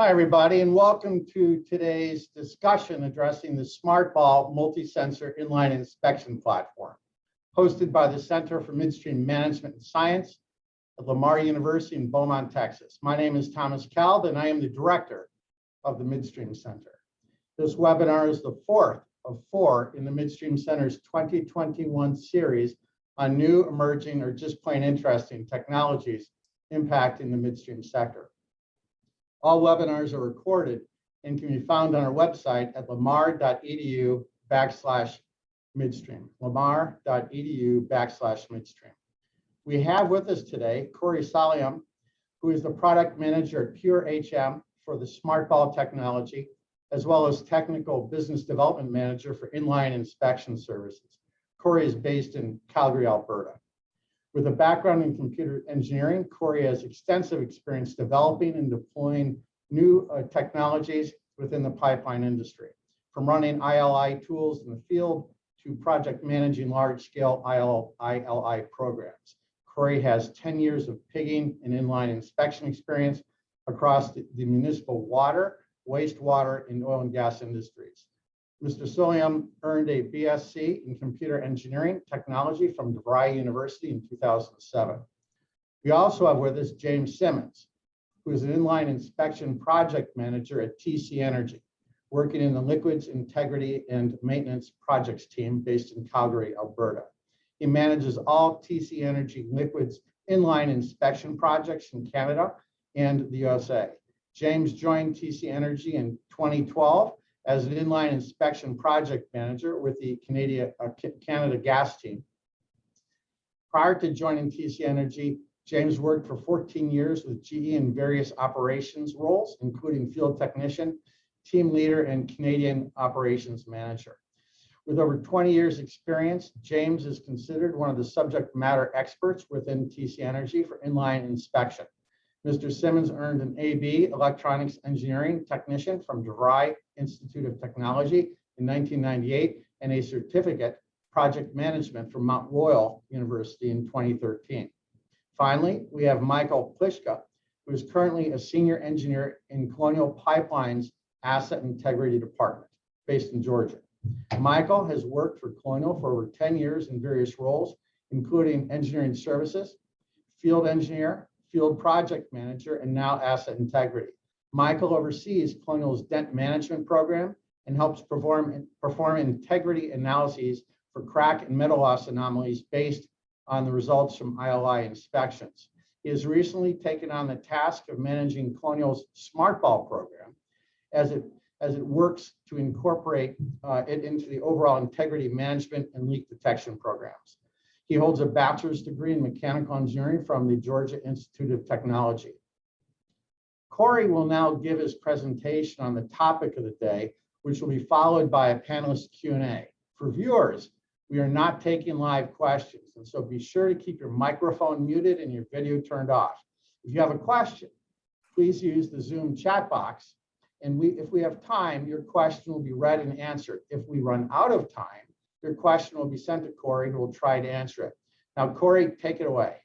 Hi, everybody, and welcome to today's discussion addressing the SmartBall multi-sensor inline inspection platform, hosted by the Center for Midstream Management and Science at Lamar University in Beaumont, Texas. My name is Thomas Kalb, and I am the director of the Midstream Center. This webinar is the fourth of four in the Midstream Center's 2021 series on new, emerging, or just plain interesting technologies impacting the midstream sector. All webinars are recorded and can be found on our website at lamar.edu/midstream, lamar.edu/midstream. We have with us today Corey Solium, who is the product manager at Pure HM for the SmartBall technology, as well as technical business development manager for Inline inspection services. Corey is based in Calgary, Alberta. With a background in computer engineering, Corey has extensive experience developing and deploying new technologies within the pipeline industry, from running ILI tools in the field to project managing large-scale ILI programs. Corey has 10 years of pigging and inline inspection experience across the municipal water, wastewater, and oil and gas industries. Mr. Solium earned a BSc in Computer Engineering Technology from DeVry University in 2007. We also have with us James Simmons, who is an inline inspection project manager at TC Energy, working in the Liquids Integrity and Maintenance Projects team based in Calgary, Alberta. He manages all TC Energy liquids inline inspection projects in Canada and the USA. James joined TC Energy in 2012 as an inline inspection project manager with the Canada Gas team. Prior to joining TC Energy, James worked for 14 years with GE in various operations roles, including field technician, team leader, and Canadian operations manager. With over 20 years experience, James is considered one of the subject matter experts within TC Energy for inline inspection. Mr. Simmons earned an AB Electronics Engineering Technician from DeVry Institute of Technology in 1998 and a certificate project management from Mount Royal University in 2013. Finally, we have Michael Pliszka, who is currently a senior engineer in Colonial Pipeline's Asset Integrity Department based in Georgia. Michael has worked for Colonial for over 10 years in various roles, including engineering services, field engineer, field project manager, and now asset integrity. Michael oversees Colonial's dent management program and helps perform integrity analyses for crack and metal loss anomalies based on the results from ILI inspections. He has recently taken on the task of managing Colonial's SmartBall program as it works to incorporate it into the overall integrity management and leak detection programs. He holds a bachelor's degree in mechanical engineering from the Georgia Institute of Technology. Corey will now give his presentation on the topic of the day, which will be followed by a panelist Q&A. For viewers, we are not taking live questions, and so be sure to keep your microphone muted and your video turned off. If you have a question, please use the Zoom chat box, and if we have time, your question will be read and answered. If we run out of time, your question will be sent to Corey, and we'll try to answer it. Now, Corey, take it away.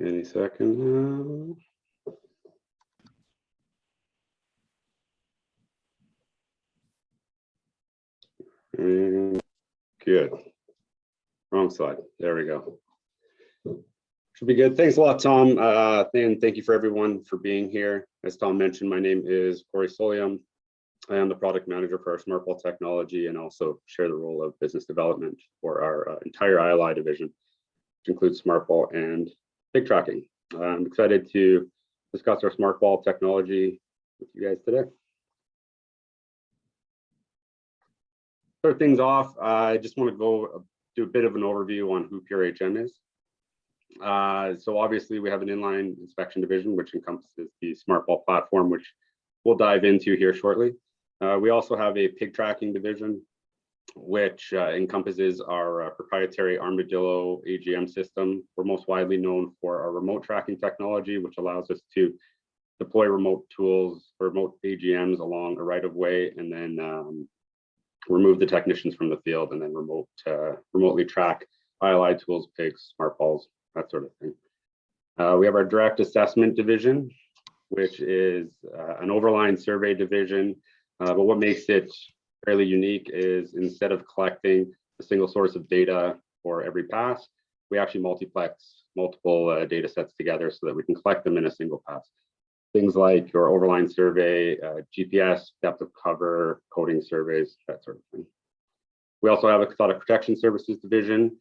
Any second now. And good. Wrong slide. There we go. Should be good. Thanks a lot, Tom. And thank you for everyone for being here. As Tom mentioned, my name is Corey Solium. I am the product manager for our SmartBall technology and also share the role of business development for our entire ILI division, which includes SmartBall and pig tracking. I'm excited to discuss our SmartBall technology with you guys today. Start things off, I just want to do a bit of an overview on who Pure HM is. So obviously we have an inline inspection division, which encompasses the SmartBall platform, which we'll dive into here shortly. We also have a pig tracking division, which encompasses our proprietary Armadillo AGM system. We're most widely known for our remote tracking technology, which allows us to deploy remote tools, remote AGMs along a right of way, and then remove the technicians from the field, and then remotely track ILI tools, pigs, SmartBalls, that sort of thing. We have our direct assessment division, which is an overline survey division. But what makes it fairly unique is instead of collecting a single source of data for every pass, we actually multiplex multiple data sets together so that we can collect them in a single pass. Things like your overline survey, GPS, depth of cover, coding surveys, that sort of thing. We also have a cathodic protection services division,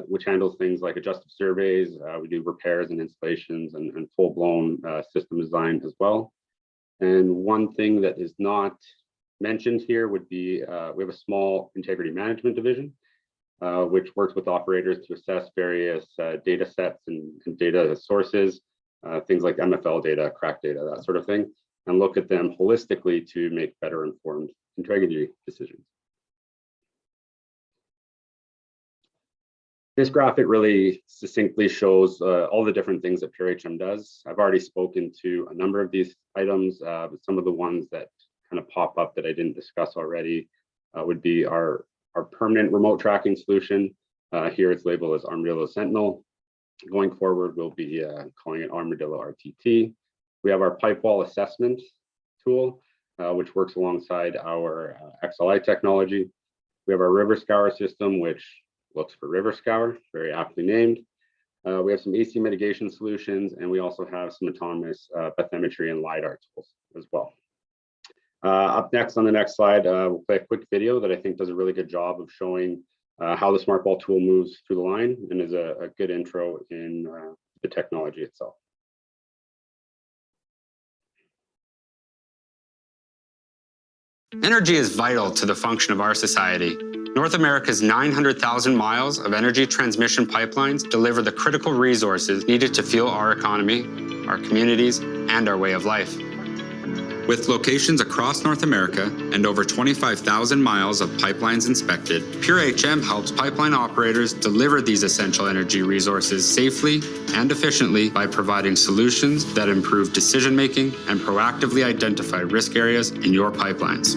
which handles things like adjustive surveys. We do repairs and installations and full-blown system design as well. And one thing that is not mentioned here would be we have a small integrity management division, which works with operators to assess various data sets and data sources, things like MFL data, crack data, that sort of thing, and look at them holistically to make better informed integrity decisions. This graphic really succinctly shows all the different things that PureHM does. I've already spoken to a number of these items, but some of the ones that kind of pop up that I didn't discuss already would be our permanent remote tracking solution. Here it's labeled as Armadillo Sentinel. Going forward, we'll be calling it Armadillo RTT. We have our pipe wall assessment tool, which works alongside our XLI technology. We have our river scour system, which looks for river scour, very aptly named. We have some AC mitigation solutions, and we also have some autonomous bathymetry and LiDAR tools as well. Up next on the next slide, we'll play a quick video that I think does a really good job of showing how the SmartBall tool moves through the line and is a good intro in the technology itself. Energy is vital to the function of our society. North America's 900,000 miles of energy transmission pipelines deliver the critical resources needed to fuel our economy, our communities, and our way of life. With locations across North America and over 25,000 miles of pipelines inspected, PureHM helps pipeline operators deliver these essential energy resources safely and efficiently by providing solutions that improve decision-making and proactively identify risk areas in your pipelines.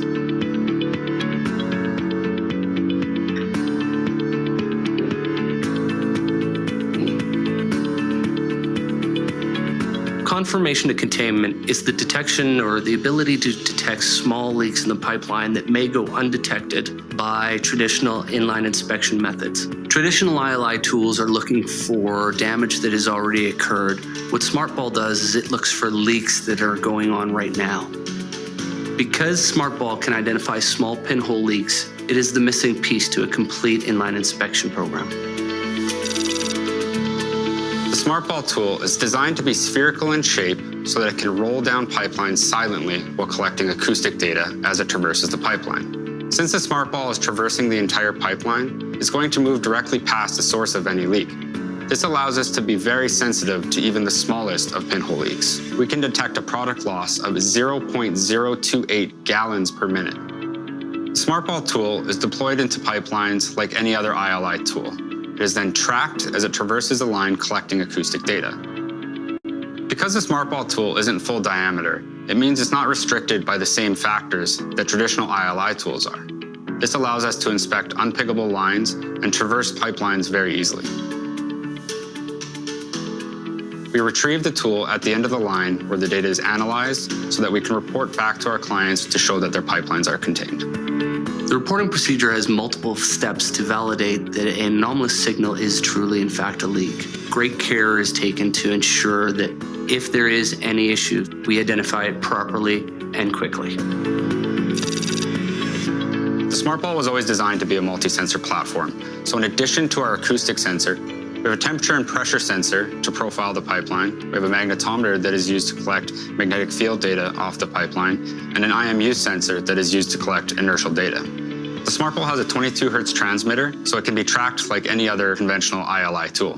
Confirmation of containment is the detection or the ability to detect small leaks in the pipeline that may go undetected by traditional inline inspection methods. Traditional ILI tools are looking for damage that has already occurred. What SmartBall does is it looks for leaks that are going on right now. Because SmartBall can identify small pinhole leaks, it is the missing piece to a complete inline inspection program. The SmartBall tool is designed to be spherical in shape so that it can roll down pipelines silently while collecting acoustic data as it traverses the pipeline. Since the SmartBall is traversing the entire pipeline, it's going to move directly past the source of any leak. This allows us to be very sensitive to even the smallest of pinhole leaks. We can detect a product loss of 0.028 gallons per minute. The SmartBall tool is deployed into pipelines like any other ILI tool. It is then tracked as it traverses the line collecting acoustic data. Because the SmartBall tool isn't full diameter, it means it's not restricted by the same factors that traditional ILI tools are. This allows us to inspect unpickable lines and traverse pipelines very easily. We retrieve the tool at the end of the line where the data is analyzed so that we can report back to our clients to show that their pipelines are contained. The reporting procedure has multiple steps to validate that an anomalous signal is truly, in fact, a leak. Great care is taken to ensure that if there is any issue, we identify it properly and quickly. The SmartBall was always designed to be a multi-sensor platform. So in addition to our acoustic sensor, we have a temperature and pressure sensor to profile the pipeline. We have a magnetometer that is used to collect magnetic field data off the pipeline, and an IMU sensor that is used to collect inertial data. The SmartBall has a 22 Hz transmitter, so it can be tracked like any other conventional ILI tool.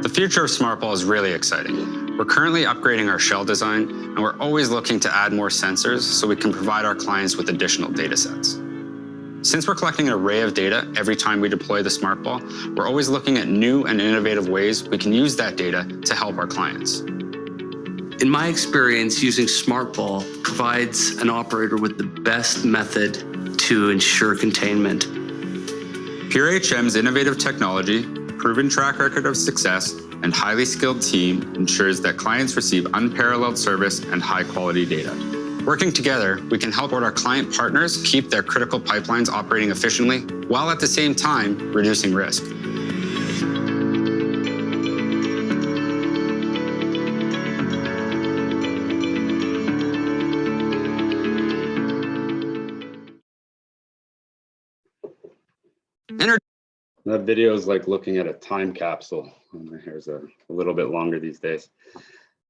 The future of SmartBall is really exciting. We're currently upgrading our shell design, and we're always looking to add more sensors so we can provide our clients with additional data sets. Since we're collecting an array of data every time we deploy the SmartBall, we're always looking at new and innovative ways we can use that data to help our clients. In my experience, using SmartBall provides an operator with the best method to ensure containment. Pure HM's innovative technology, proven track record of success, and highly skilled team ensures that clients receive unparalleled service and high-quality data. Working together, we can help our client partners keep their critical pipelines operating efficiently, while at the same time reducing risk. That video is like looking at a time capsule. My hair's a little bit longer these days.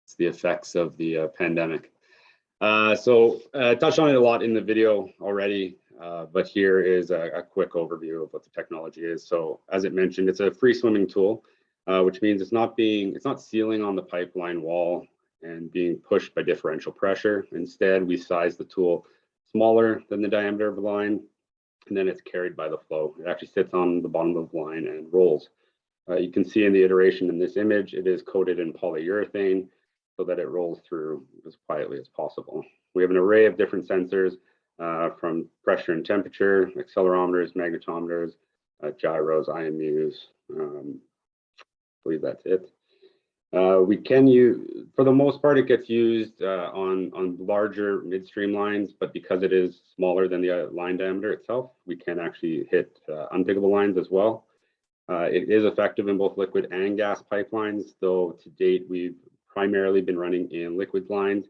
It's the effects of the pandemic. So I touched on it a lot in the video already, but here is a quick overview of what the technology is. So as it mentioned, it's a free swimming tool, which means it's not sealing on the pipeline wall and being pushed by differential pressure. Instead, we size the tool smaller than the diameter of the line, and then it's carried by the flow. It actually sits on the bottom of the line and rolls. You can see in the iteration in this image, it is coated in polyurethane so that it rolls through as quietly as possible. We have an array of different sensors from pressure and temperature, accelerometers, magnetometers, gyros, IMUs. I believe that's it. We can use, for the most part, it gets used on larger midstream lines, but because it is smaller than the line diameter itself, we can actually hit unpickable lines as well. It is effective in both liquid and gas pipelines, though to date we've primarily been running in liquid lines.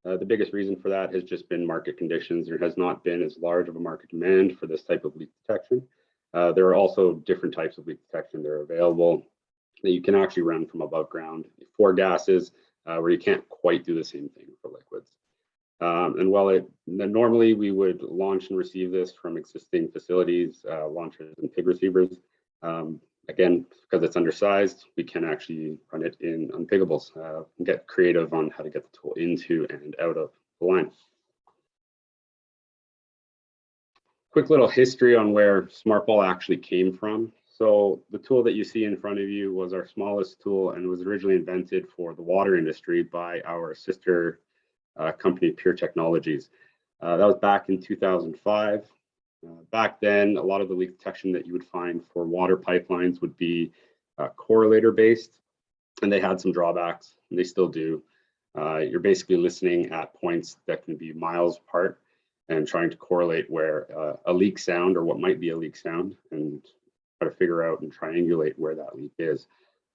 The biggest reason for that has just been market conditions. There has not been as large of a market demand for this type of leak detection. There are also different types of leak detection that are available that you can actually run from above ground for gases, where you can't quite do the same thing for liquids. And while normally we would launch and receive this from existing facilities, launchers and pig receivers, again, because it's undersized, we can actually run it in unpickables and get creative on how to get the tool into and out of the line. Quick little history on where SmartBall actually came from. So the tool that you see in front of you was our smallest tool and was originally invented for the water industry by our sister company, Pure Technologies. That was back in 2005. Back then, a lot of the leak detection that you would find for water pipelines would be correlator based, and they had some drawbacks, and they still do. You're basically listening at points that can be miles apart and trying to correlate where a leak sound or what might be a leak sound and try to figure out and triangulate where that leak is.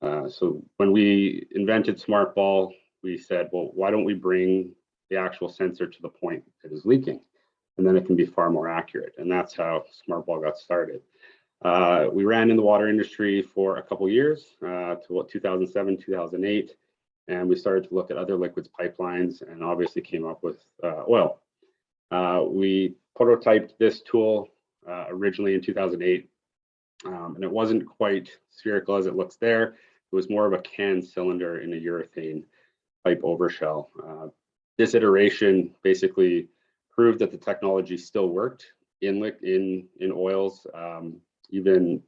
So when we invented SmartBall, we said, well, why don't we bring the actual sensor to the point that is leaking? And then it can be far more accurate. And that's how SmartBall got started. We ran in the water industry for a couple years, to what, 2007, 2008. And we started to look at other liquids pipelines and obviously came up with oil. We prototyped this tool originally in 2008. And it wasn't quite spherical as it looks there. It was more of a can cylinder in a urethane pipe overshell. This iteration basically proved that the technology still worked in oils, even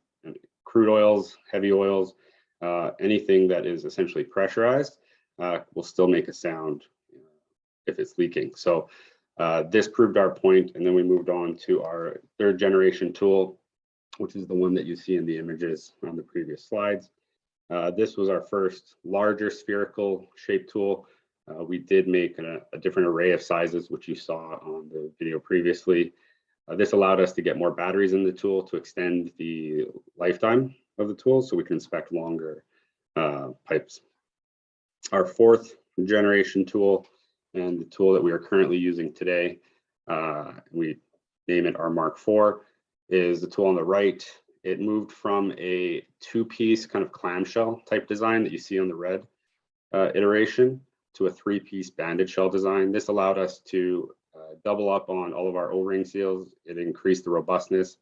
crude oils, heavy oils, anything that is essentially pressurized will still make a sound if it's leaking. So this proved our point, and then we moved on to our third generation tool, which is the one that you see in the images on the previous slides. This was our first larger spherical shaped tool. We did make a different array of sizes, which you saw on the video previously. This allowed us to get more batteries in the tool to extend the lifetime of the tool so we can inspect longer pipes. Our fourth generation tool and the tool that we are currently using today, we name it our Mark IV, is the tool on the right. It moved from a two-piece kind of clamshell type design that you see on the red iteration to a three-piece banded shell design. This allowed us to double up on all of our O-ring seals. It increased the robustness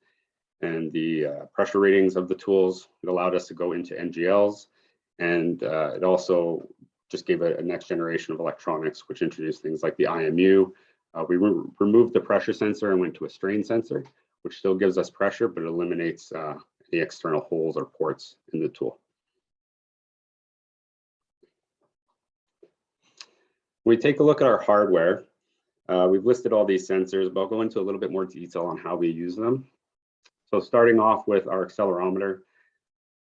and the pressure ratings of the tools. It allowed us to go into NGLs, and it also just gave a next generation of electronics, which introduced things like the IMU. We removed the pressure sensor and went to a strain sensor, which still gives us pressure, but it eliminates the external holes or ports in the tool. When we take a look at our hardware, we've listed all these sensors, but I'll go into a little bit more detail on how we use them. So starting off with our accelerometer,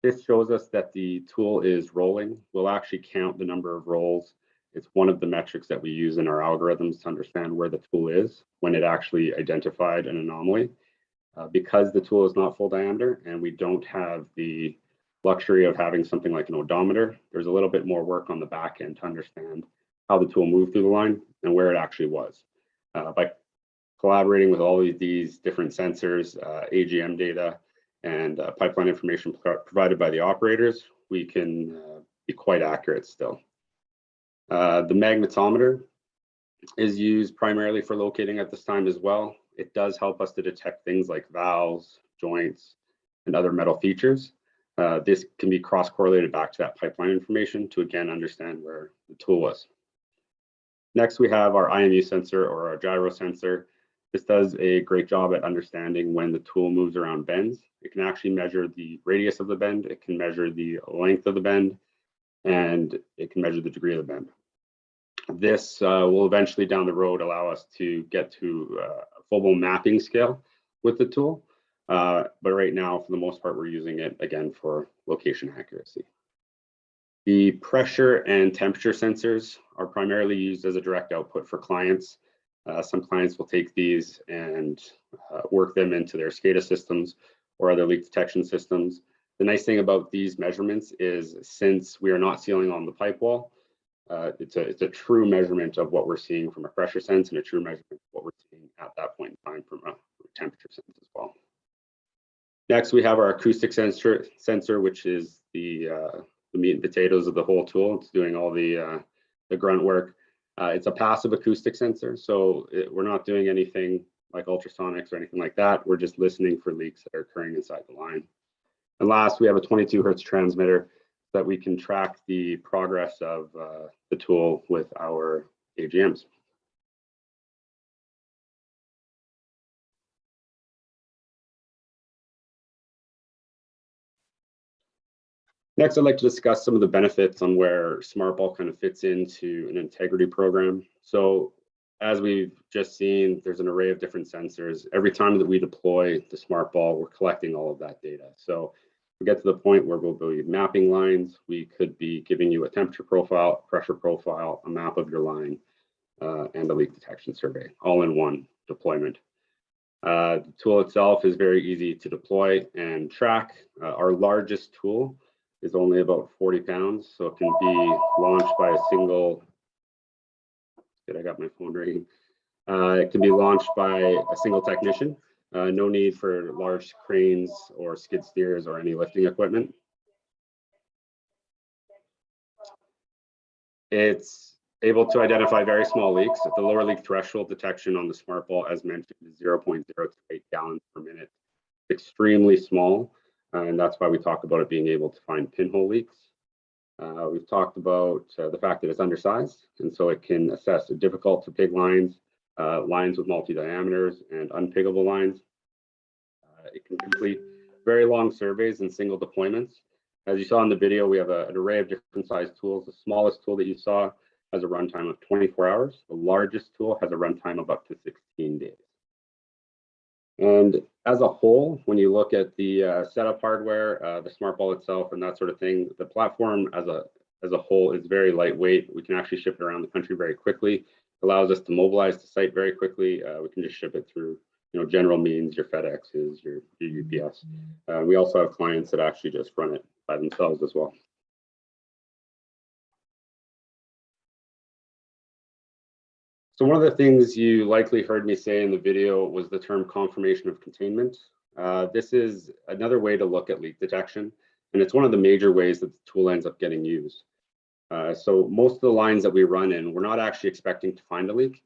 this shows us that the tool is rolling. We'll actually count the number of rolls. It's one of the metrics that we use in our algorithms to understand where the tool is when it actually identified an anomaly. Because the tool is not full diameter and we don't have the luxury of having something like an odometer, there's a little bit more work on the back end to understand how the tool moved through the line and where it actually was. By collaborating with all of these different sensors, AGM data, and pipeline information provided by the operators, we can be quite accurate still. The magnetometer is used primarily for locating at this time as well. It does help us to detect things like valves, joints, and other metal features. This can be cross-correlated back to that pipeline information to again understand where the tool was. Next, we have our IMU sensor or our gyro sensor. This does a great job at understanding when the tool moves around bends. It can actually measure the radius of the bend, it can measure the length of the bend, and it can measure the degree of the bend. This will eventually down the road allow us to get to a full-blown mapping scale with the tool. But right now, for the most part, we're using it again for location accuracy. The pressure and temperature sensors are primarily used as a direct output for clients. Some clients will take these and work them into their SCADA systems or other leak detection systems. The nice thing about these measurements is since we are not sealing on the pipe wall, it's a true measurement of what we're seeing from a pressure sense and a true measurement of what we're seeing at that point in time from a temperature sense as well. Next, we have our acoustic sensor, which is the meat and potatoes of the whole tool. It's doing all the grunt work. It's a passive acoustic sensor, so we're not doing anything like ultrasonics or anything like that. We're just listening for leaks that are occurring inside the line. And last, we have a 22 hertz transmitter that we can track the progress of the tool with our AGMs. Next, I'd like to discuss some of the benefits on where SmartBall kind of fits into an integrity program. So as we've just seen, there's an array of different sensors. Every time that we deploy the SmartBall, we're collecting all of that data. So we get to the point where we'll be mapping lines. We could be giving you a temperature profile, pressure profile, a map of your line, and a leak detection survey, all in one deployment. The tool itself is very easy to deploy and track. Our largest tool is only about 40 pounds, so it can be launched by a single, I got my phone ringing. It can be launched by a single technician. No need for large cranes or skid steers or any lifting equipment. It's able to identify very small leaks. The lower leak threshold detection on the SmartBall, as mentioned, is 0.028 gallons per minute. Extremely small. And that's why we talk about it being able to find pinhole leaks. We've talked about the fact that it's undersized, and so it can assess difficult to pig lines, lines with multi-diameters, and unpiggable lines. It can complete very long surveys in single deployments. As you saw in the video, we have an array of different size tools. The smallest tool that you saw has a runtime of 24 hours. The largest tool has a runtime of up to 16 days. And as a whole, when you look at the setup hardware, the SmartBall itself and that sort of thing, the platform as a whole is very lightweight. We can actually ship it around the country very quickly. It allows us to mobilize the site very quickly. We can just ship it through general means, your FedExes, your UPS. We also have clients that actually just run it by themselves as well. So one of the things you likely heard me say in the video was the term confirmation of containment. This is another way to look at leak detection, and it's one of the major ways that the tool ends up getting used. So most of the lines that we run in, we're not actually expecting to find a leak,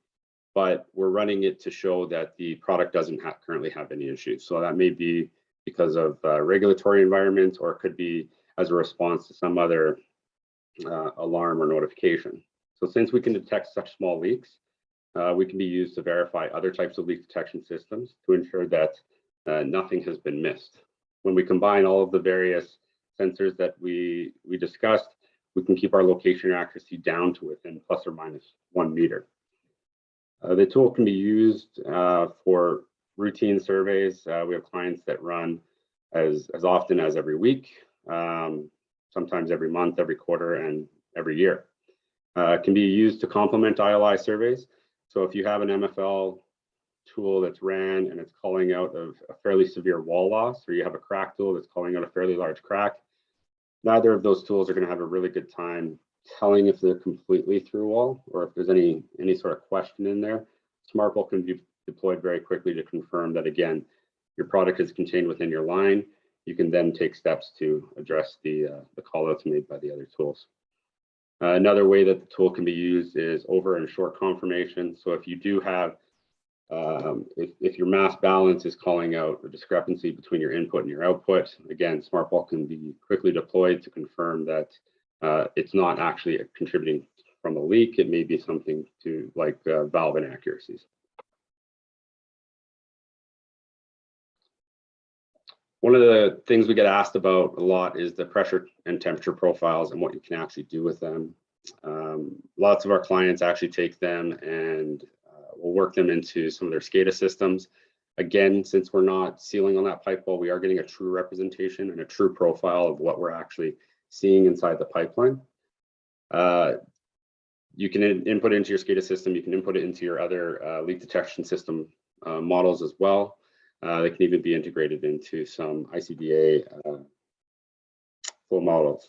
but we're running it to show that the product doesn't currently have any issues. So that may be because of regulatory environment, or it could be as a response to some other alarm or notification. So since we can detect such small leaks, we can be used to verify other types of leak detection systems to ensure that nothing has been missed. When we combine all of the various sensors that we discussed, we can keep our location accuracy down to within plus or minus 1 meter. The tool can be used for routine surveys. We have clients that run as often as every week, sometimes every month, every quarter, and every year. It can be used to complement ILI surveys. So if you have an MFL tool that's ran and it's calling out of a fairly severe wall loss, or you have a crack tool that's calling out a fairly large crack, neither of those tools are going to have a really good time telling if they're completely through wall or if there's any sort of question in there. SmartBall can be deployed very quickly to confirm that, again, your product is contained within your line. You can then take steps to address the callouts made by the other tools. Another way that the tool can be used is over and short confirmation. So if you do have, if your mass balance is calling out a discrepancy between your input and your output, again, SmartBall can be quickly deployed to confirm that it's not actually contributing from a leak. It may be something to like valve inaccuracies. One of the things we get asked about a lot is the pressure and temperature profiles and what you can actually do with them. Lots of our clients actually take them and we'll work them into some of their SCADA systems. Again, since we're not sealing on that pipe wall, we are getting a true representation and a true profile of what we're actually seeing inside the pipeline. You can input into your SCADA system. You can input it into your other leak detection system models as well. They can even be integrated into some ICDA flow models.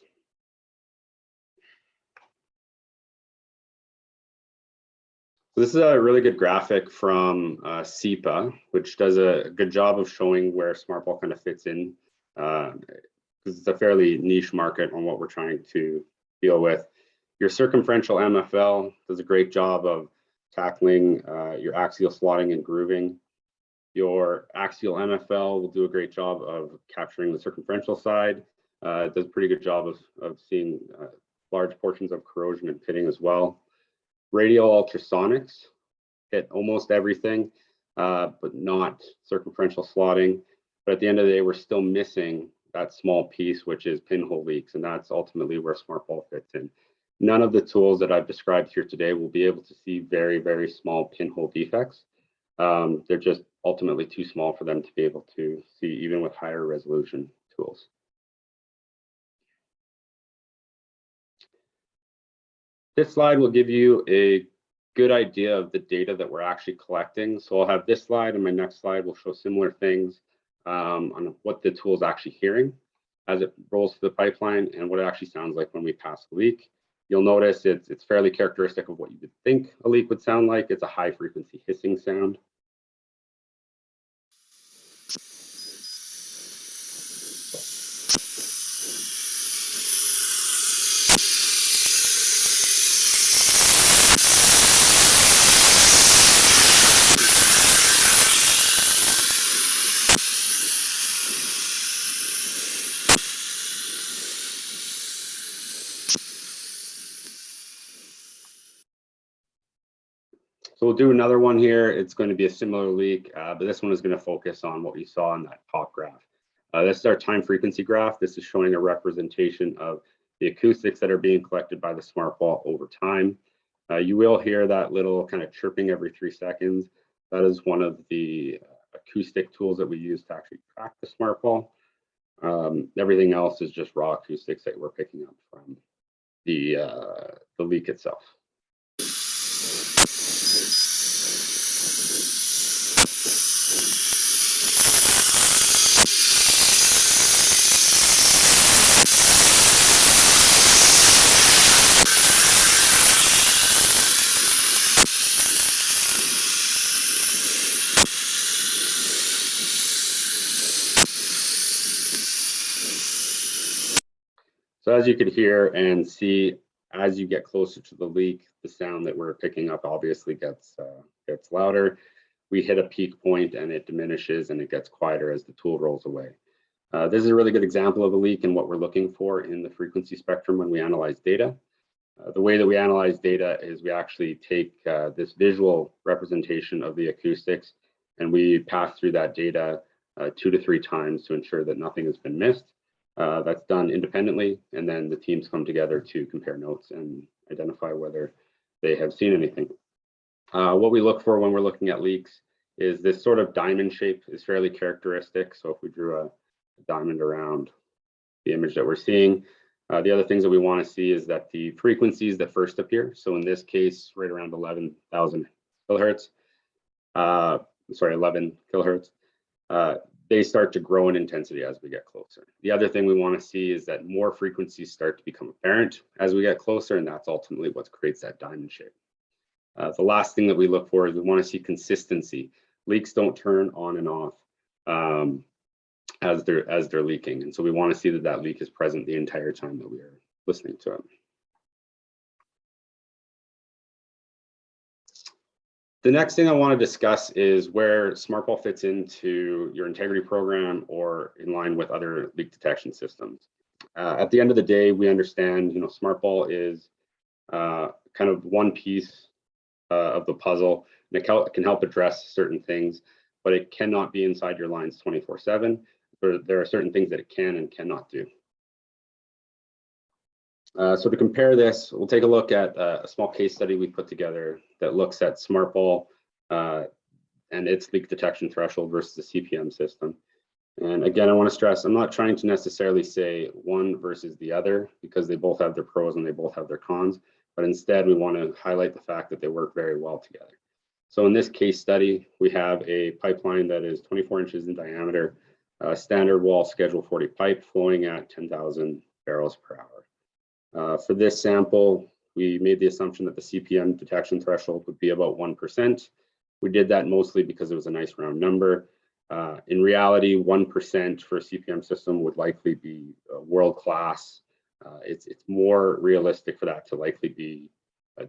So this is a really good graphic from SEPA, which does a good job of showing where SmartBall kind of fits in, because it's a fairly niche market on what we're trying to deal with. Your circumferential MFL does a great job of tackling your axial slotting and grooving. Your axial MFL will do a great job of capturing the circumferential side. It does a pretty good job of seeing large portions of corrosion and pitting as well. Radial ultrasonics hit almost everything, but not circumferential slotting. But at the end of the day, we're still missing that small piece, which is pinhole leaks, and that's ultimately where SmartBall fits in. None of the tools that I've described here today will be able to see very, very small pinhole defects. They're just ultimately too small for them to be able to see, even with higher resolution tools. This slide will give you a good idea of the data that we're actually collecting. So I'll have this slide, and my next slide will show similar things on what the tool is actually hearing as it rolls through the pipeline and what it actually sounds like when we pass a leak. You'll notice it's fairly characteristic of what you would think a leak would sound like. It's a high frequency hissing sound. So we'll do another one here. It's going to be a similar leak, but this one is going to focus on what we saw in that top graph. This is our time frequency graph. This is showing a representation of the acoustics that are being collected by the SmartBall over time. You will hear that little kind of chirping every 3 seconds. That is one of the acoustic tools that we use to actually track the SmartBall. Everything else is just raw acoustics that we're picking up from the leak itself. So as you could hear and see, as you get closer to the leak, the sound that we're picking up obviously gets louder. We hit a peak point and it diminishes and it gets quieter as the tool rolls away. This is a really good example of a leak and what we're looking for in the frequency spectrum when we analyze data. The way that we analyze data is we actually take this visual representation of the acoustics and we pass through that data 2 to 3 times to ensure that nothing has been missed. That's done independently, and then the teams come together to compare notes and identify whether they have seen anything. What we look for when we're looking at leaks is this sort of diamond shape is fairly characteristic. So if we drew a diamond around the image that we're seeing, the other things that we want to see is that the frequencies that first appear, so in this case, right around 11,000 kilohertz, 11 kilohertz, they start to grow in intensity as we get closer. The other thing we want to see is that more frequencies start to become apparent as we get closer, and that's ultimately what creates that diamond shape. The last thing that we look for is we want to see consistency. Leaks don't turn on and off as they're leaking, and so we want to see that that leak is present the entire time that we are listening to it. The next thing I want to discuss is where SmartBall fits into your integrity program or in line with other leak detection systems. At the end of the day, we understand, SmartBall is kind of one piece of the puzzle, and it can help address certain things, but it cannot be inside your lines 24/7. There are certain things that it can and cannot do. So to compare this, we'll take a look at a small case study we put together that looks at SmartBall and its leak detection threshold versus the CPM system. And again, I want to stress, I'm not trying to necessarily say one versus the other, because they both have their pros and they both have their cons, but instead we want to highlight the fact that they work very well together. So in this case study, we have a pipeline that is 24 inches in diameter, standard wall schedule 40 pipe flowing at 10,000 barrels per hour. For this sample, we made the assumption that the CPM detection threshold would be about 1%. We did that mostly because it was a nice round number. In reality, 1% for a CPM system would likely be world-class. It's more realistic for that to likely be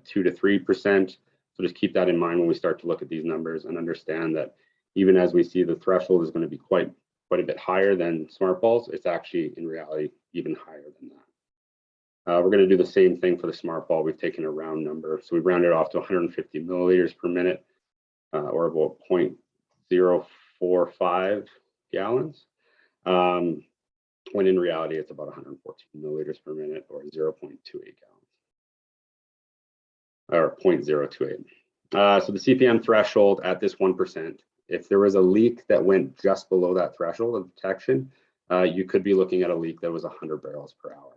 2 to 3%. So just keep that in mind when we start to look at these numbers and understand that even as we see the threshold is going to be quite a bit higher than SmartBalls, it's actually in reality even higher than that. We're going to do the same thing for the SmartBall. We've taken a round number, so we've rounded off to 150 milliliters per minute, or about 0.045 gallons, when in reality it's about 114 milliliters per minute, or 0.28 gallons, or 0.028. So the CPM threshold at this 1%, if there was a leak that went just below that threshold of detection, you could be looking at a leak that was 100 barrels per hour.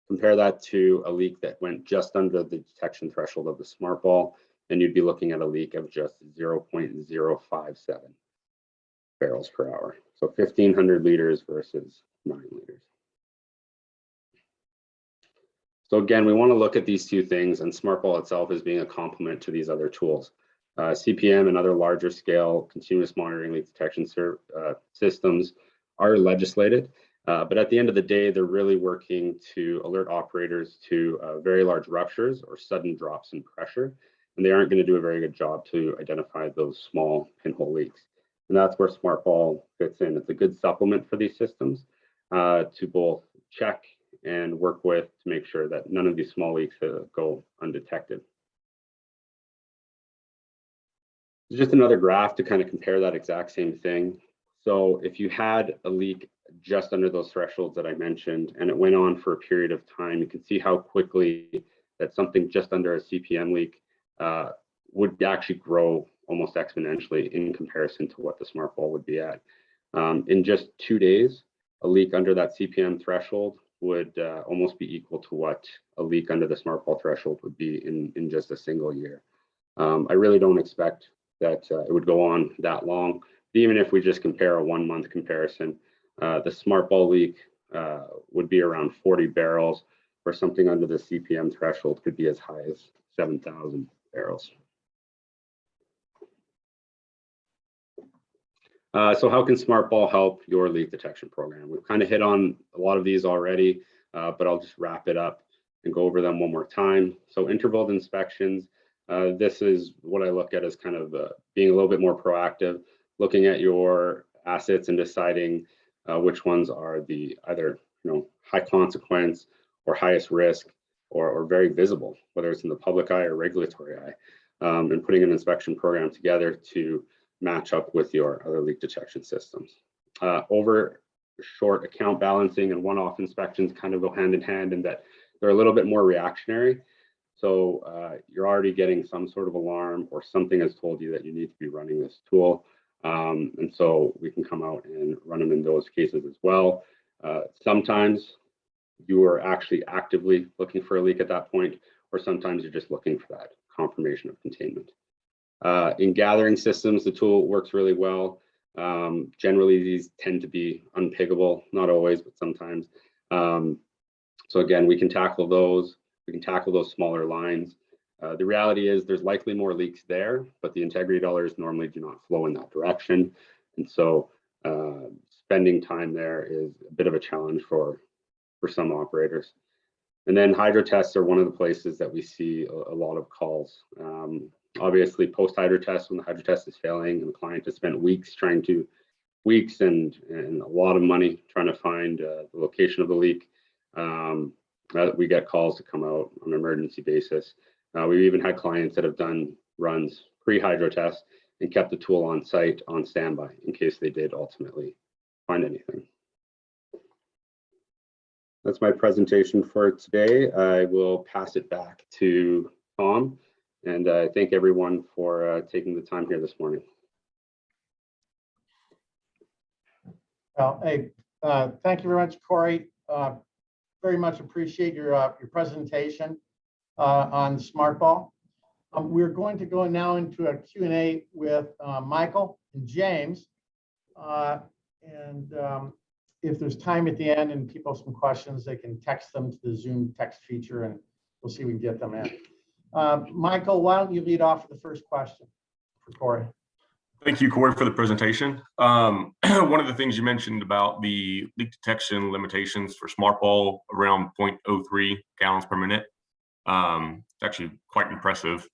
Compare that to a leak that went just under the detection threshold of the SmartBall, and you'd be looking at a leak of just 0.057 barrels per hour. So 1,500 liters versus 9 liters. So again, we want to look at these two things, and SmartBall itself is being a complement to these other tools. CPM and other larger scale continuous monitoring leak detection systems are legislated. But at the end of the day, they're really working to alert operators to very large ruptures or sudden drops in pressure, and they aren't going to do a very good job to identify those small pinhole leaks. And that's where SmartBall fits in. It's a good supplement for these systems to both check and work with to make sure that none of these small leaks go undetected. Just another graph to kind of compare that exact same thing. So if you had a leak just under those thresholds that I mentioned, and it went on for a period of time, you can see how quickly that something just under a CPM leak would actually grow almost exponentially in comparison to what the SmartBall would be at. In just 2 days, a leak under that CPM threshold would almost be equal to what a leak under the SmartBall threshold would be in just a single year. I really don't expect that it would go on that long. Even if we just compare a 1 month comparison, the SmartBall leak would be around 40 barrels, or something under the CPM threshold could be as high as 7,000 barrels. So how can SmartBall help your leak detection program? We've kind of hit on a lot of these already, but I'll just wrap it up and go over them one more time. So interval inspections, this is what I look at as kind of being a little bit more proactive, looking at your assets and deciding which ones are the either high consequence or highest risk or very visible, whether it's in the public eye or regulatory eye, and putting an inspection program together to match up with your other leak detection systems. Over short account balancing and one-off inspections kind of go hand in hand, in that they're a little bit more reactionary. So you're already getting some sort of alarm, or something has told you that you need to be running this tool. And so we can come out and run them in those cases as well. Sometimes you are actually actively looking for a leak at that point, or sometimes you're just looking for that confirmation of containment. In gathering systems, the tool works really well. Generally, these tend to be unpiggable, not always, but sometimes. So again, we can tackle those. We can tackle those smaller lines. The reality is there's likely more leaks there, but the integrity dollars normally do not flow in that direction. And so spending time there is a bit of a challenge for some operators. And then hydro tests are one of the places that we see a lot of calls. Obviously, post hydro test, when the hydro test is failing and the client has spent weeks and a lot of money trying to find the location of the leak, we get calls to come out on an emergency basis. We've even had clients that have done runs pre-hydro test and kept the tool on site on standby in case they did ultimately find anything. That's my presentation for today. I will pass it back to Tom, and I thank everyone for taking the time here this morning. Well, hey, thank you very much, Corey. Very much appreciate your presentation on SmartBall. We're going to go now into a Q&A with Michael and James. If there's time at the end and people have some questions, they can text them to the Zoom text feature, and we'll see if we can get them in. Michael, why don't you lead off with the first question for Corey? Thank you, Corey, for the presentation. One of the things you mentioned about the leak detection limitations for SmartBall around 0.03 gallons per minute. It's actually quite impressive.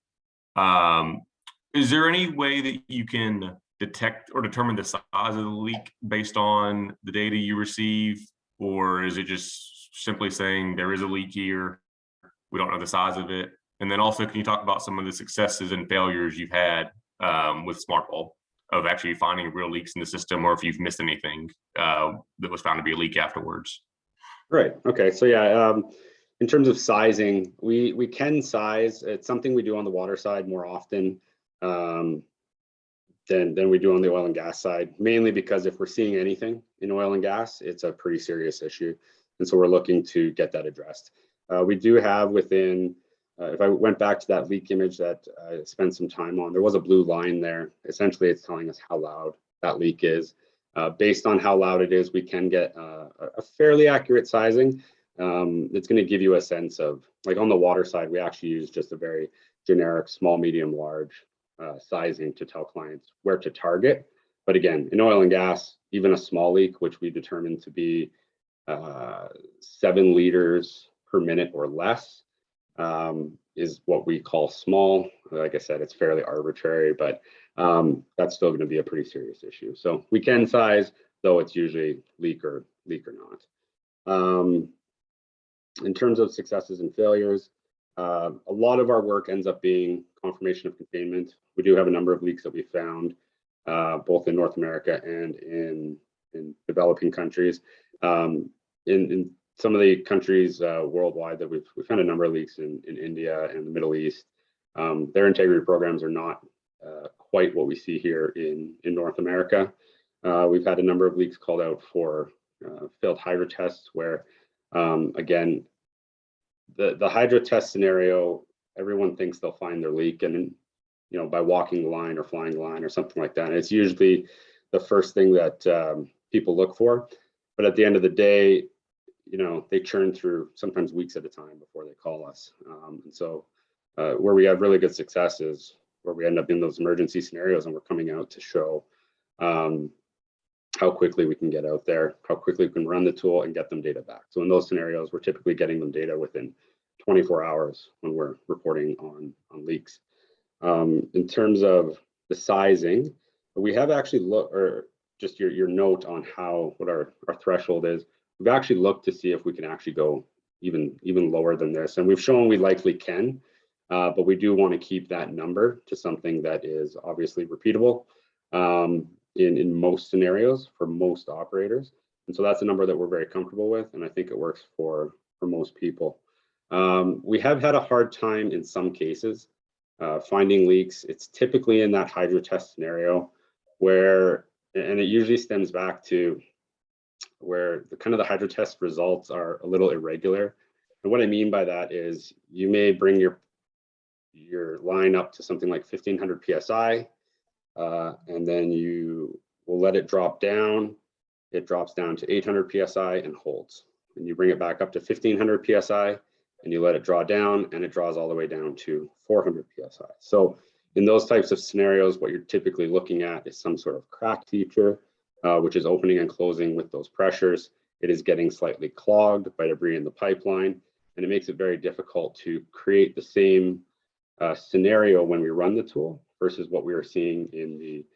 Is there any way that you can detect or determine the size of the leak based on the data you receive, or is it just simply saying there is a leak here, we don't know the size of it? And then also, can you talk about some of the successes and failures you've had with SmartBall of actually finding real leaks in the system, or if you've missed anything that was found to be a leak afterwards? Right. Okay. So yeah, in terms of sizing, we can size. It's something we do on the water side more often than we do on the oil and gas side, mainly because if we're seeing anything in oil and gas, it's a pretty serious issue. And so we're looking to get that addressed. We do have within, if I went back to that leak image that I spent some time on, there was a blue line there. Essentially, it's telling us how loud that leak is. Based on how loud it is, we can get a fairly accurate sizing. It's going to give you a sense of, like on the water side, we actually use just a very generic small, medium, large sizing to tell clients where to target. But again, in oil and gas, even a small leak, which we determined to be 7 liters per minute or less, is what we call small. Like I said, it's fairly arbitrary, but that's still going to be a pretty serious issue. So we can size, though it's usually leak or not. In terms of successes and failures, a lot of our work ends up being confirmation of containment. We do have a number of leaks that we found, both in North America and in developing countries. In some of the countries worldwide that we found a number of leaks in India and the Middle East. Their integrity programs are not quite what we see here in North America. We've had a number of leaks called out for failed hydro tests where, again, the hydro test scenario, everyone thinks they'll find their leak, and by walking the line or flying the line or something like that. And it's usually the first thing that people look for. But at the end of the day, they churn through sometimes weeks at a time before they call us. And so where we have really good success is where we end up in those emergency scenarios and we're coming out to show how quickly we can get out there, how quickly we can run the tool and get them data back. So in those scenarios, we're typically getting them data within 24 hours when we're reporting on leaks. In terms of the sizing, we have actually looked, or just your note on what our threshold is. We've actually looked to see if we can actually go even lower than this, and we've shown we likely can, but we do want to keep that number to something that is obviously repeatable in most scenarios for most operators. And so that's a number that we're very comfortable with, and I think it works for most people. We have had a hard time in some cases finding leaks. It's typically in that hydro test scenario where, and it usually stems back to where the kind of the hydro test results are a little irregular. And what I mean by that is you may bring your line up to something like 1500 psi, and then you will let it drop down. It drops down to 800 psi and holds. And you bring it back up to 1500 psi and you let it draw down, and it draws all the way down to 400 psi. So in those types of scenarios, what you're typically looking at is some sort of crack feature, which is opening and closing with those pressures. It is getting slightly clogged by debris in the pipeline, and it makes it very difficult to create the same scenario when we run the tool versus what we are seeing in the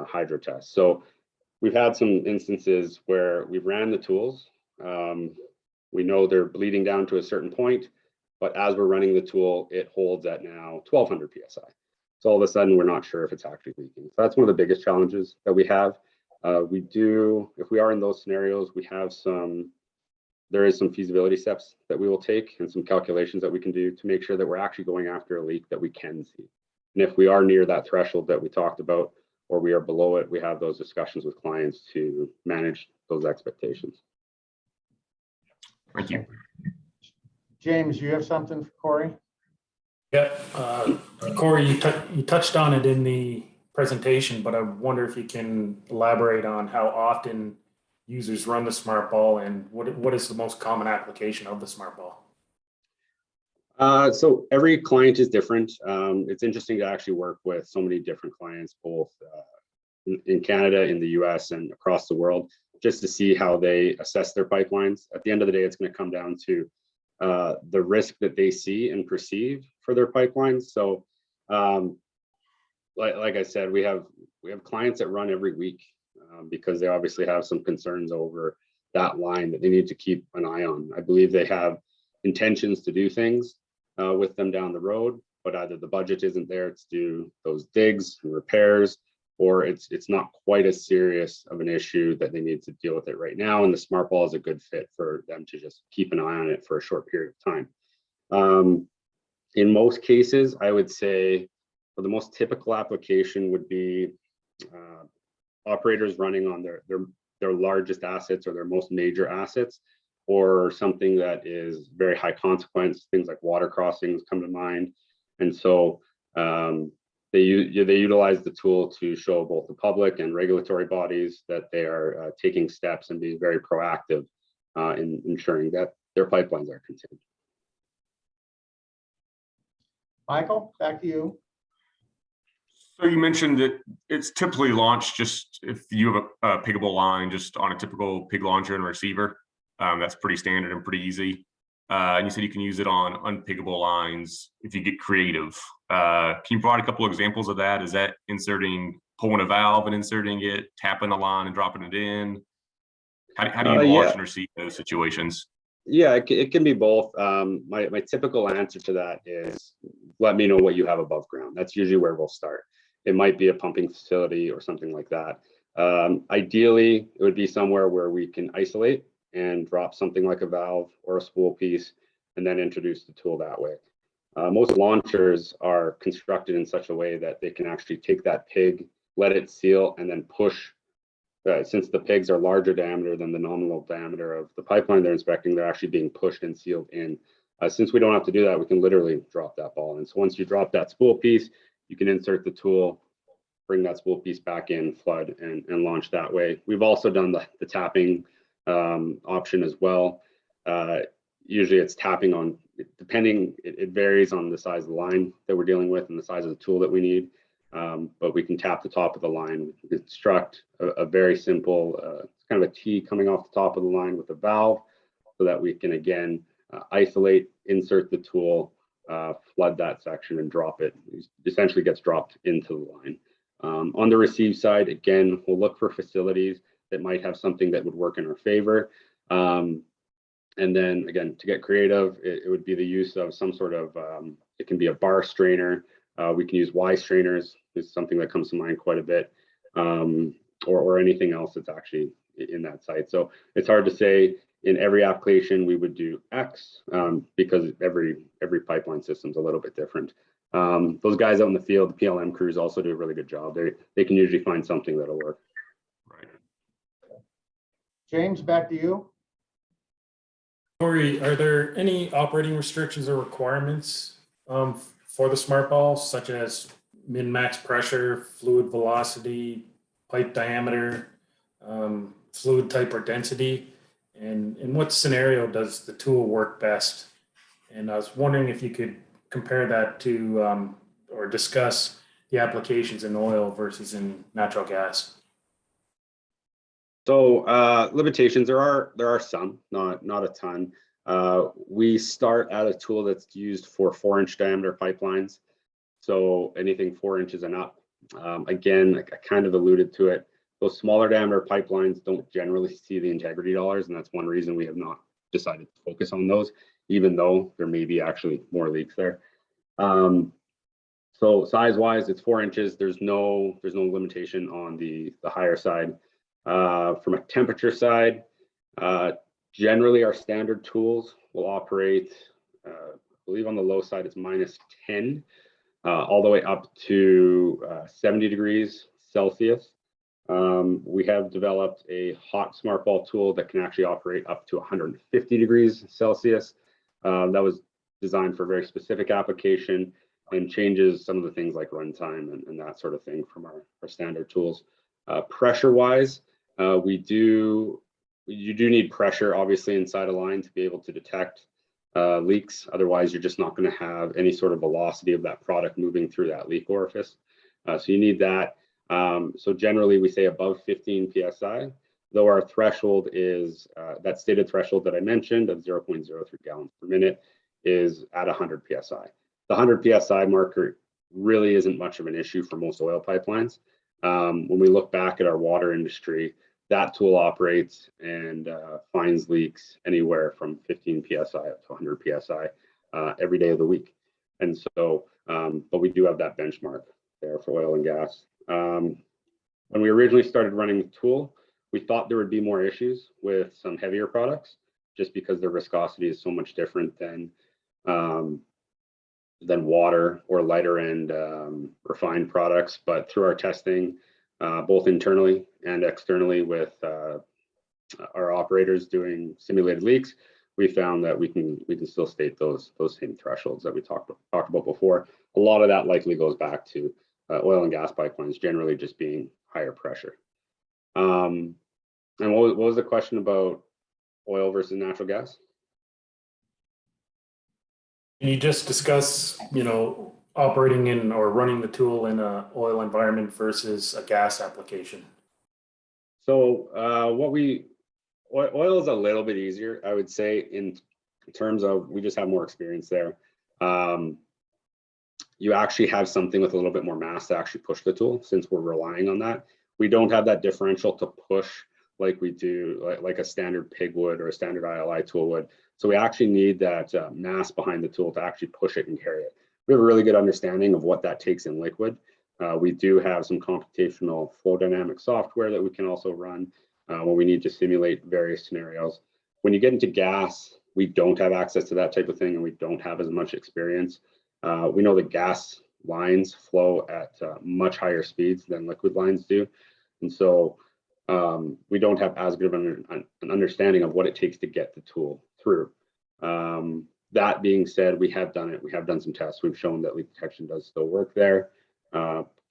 hydro test. So we've had some instances where we've ran the tools. We know they're bleeding down to a certain point, but as we're running the tool, it holds at now 1200 psi. So all of a sudden, we're not sure if it's actually leaking. So that's one of the biggest challenges that we have. We do, if we are in those scenarios, we have there is some feasibility steps that we will take and some calculations that we can do to make sure that we're actually going after a leak that we can see. And if we are near that threshold that we talked about, or we are below it, we have those discussions with clients to manage those expectations. Thank you. James, you have something for Corey? Yeah, Corey, you touched on it in the presentation, but I wonder if you can elaborate on how often users run the SmartBall and what is the most common application of the SmartBall? So every client is different. It's interesting to actually work with so many different clients, both in Canada, in the US, and across the world, just to see how they assess their pipelines. At the end of the day, it's going to come down to the risk that they see and perceive for their pipelines. So like I said, we have clients that run every week because they obviously have some concerns over that line that they need to keep an eye on. I believe they have intentions to do things with them down the road, but either the budget isn't there to do those digs and repairs, or it's not quite as serious of an issue that they need to deal with it right now. And the SmartBall is a good fit for them to just keep an eye on it for a short period of time. In most cases, I would say for the most typical application would be operators running on their largest assets or their most major assets, or something that is very high consequence. Things like water crossings come to mind. And so they utilize the tool to show both the public and regulatory bodies that they are taking steps and being very proactive in ensuring that their pipelines are contained. Michael, back to you. So you mentioned that it's typically launched just if you have a piggable line just on a typical pig launcher and receiver. That's pretty standard and pretty easy. And you said you can use it on unpiggable lines if you get creative. Can you provide a couple of examples of that? Is that pulling a valve and inserting it, tapping the line and dropping it in? How do you launch and receive those situations? Yeah, it can be both. My typical answer to that is let me know what you have above ground. That's usually where we'll start. It might be a pumping facility or something like that. Ideally, it would be somewhere where we can isolate and drop something like a valve or a spool piece and then introduce the tool that way. Most launchers are constructed in such a way that they can actually take that pig, let it seal, and then push. Since the pigs are larger diameter than the nominal diameter of the pipeline they're inspecting, they're actually being pushed and sealed in. Since we don't have to do that, we can literally drop that ball. And so once you drop that spool piece, you can insert the tool, bring that spool piece back in, flood, and launch that way. We've also done the tapping option as well. Usually it's tapping on, depending, it varies on the size of the line that we're dealing with and the size of the tool that we need. But we can tap the top of the line. We can construct a very simple, kind of a T coming off the top of the line with a valve so that we can, again, isolate, insert the tool, flood that section and drop it. It essentially gets dropped into the line. On the receive side, again, we'll look for facilities that might have something that would work in our favor. And then again, to get creative, it would be the use of some sort of, it can be a bar strainer. We can use Y strainers, is something that comes to mind quite a bit, or anything else that's actually in that site. So it's hard to say in every application we would do X because every pipeline system is a little bit different. Those guys out in the field, the PLM crews, also do a really good job. They can usually find something that'll work. Right. James, back to you. Corey, are there any operating restrictions or requirements for the SmartBall, such as min-max pressure, fluid velocity, pipe diameter, fluid type or density? And in what scenario does the tool work best? And I was wondering if you could compare that to or discuss the applications in oil versus in natural gas. So limitations, there are some, not a ton. We start at a tool that's used for 4-inch diameter pipelines. So anything 4 inches and up. Again, I kind of alluded to it. Those smaller diameter pipelines don't generally see the integrity dollars, and that's one reason we have not decided to focus on those, even though there may be actually more leaks there. So size-wise, it's 4 inches. There's no limitation on the higher side. From a temperature side, generally our standard tools will operate, I believe on the low side it's -10, all the way up to 70 degrees Celsius. We have developed a hot SmartBall tool that can actually operate up to 150 degrees Celsius. That was designed for a very specific application and changes some of the things like runtime and that sort of thing from our standard tools. Pressure-wise, you do need pressure obviously inside a line to be able to detect leaks. Otherwise, you're just not going to have any sort of velocity of that product moving through that leak orifice. So you need that. So generally, we say above 15 psi, though our threshold is that stated threshold that I mentioned of 0.03 gallons per minute is at 100 psi. The 100 psi marker really isn't much of an issue for most oil pipelines. When we look back at our water industry, that tool operates and finds leaks anywhere from 15 psi up to 100 psi every day of the week. And so, but we do have that benchmark there for oil and gas. When we originally started running the tool, we thought there would be more issues with some heavier products just because their viscosity is so much different than water or lighter end refined products. But through our testing, both internally and externally with our operators doing simulated leaks, we found that we can still state those same thresholds that we talked about before. A lot of that likely goes back to oil and gas pipelines generally just being higher pressure. And what was the question about oil versus natural gas? Can you just discuss, operating in or running the tool in an oil environment versus a gas application? So oil is a little bit easier, I would say, in terms of we just have more experience there. You actually have something with a little bit more mass to actually push the tool since we're relying on that. We don't have that differential to push like we do, like a standard pig would or a standard ILI tool would. So we actually need that mass behind the tool to actually push it and carry it. We have a really good understanding of what that takes in liquid. We do have some computational flow dynamic software that we can also run when we need to simulate various scenarios. When you get into gas, we don't have access to that type of thing and we don't have as much experience. We know that gas lines flow at much higher speeds than liquid lines do. And so we don't have as good of an understanding of what it takes to get the tool through. That being said, we have done it. We have done some tests. We've shown that leak detection does still work there.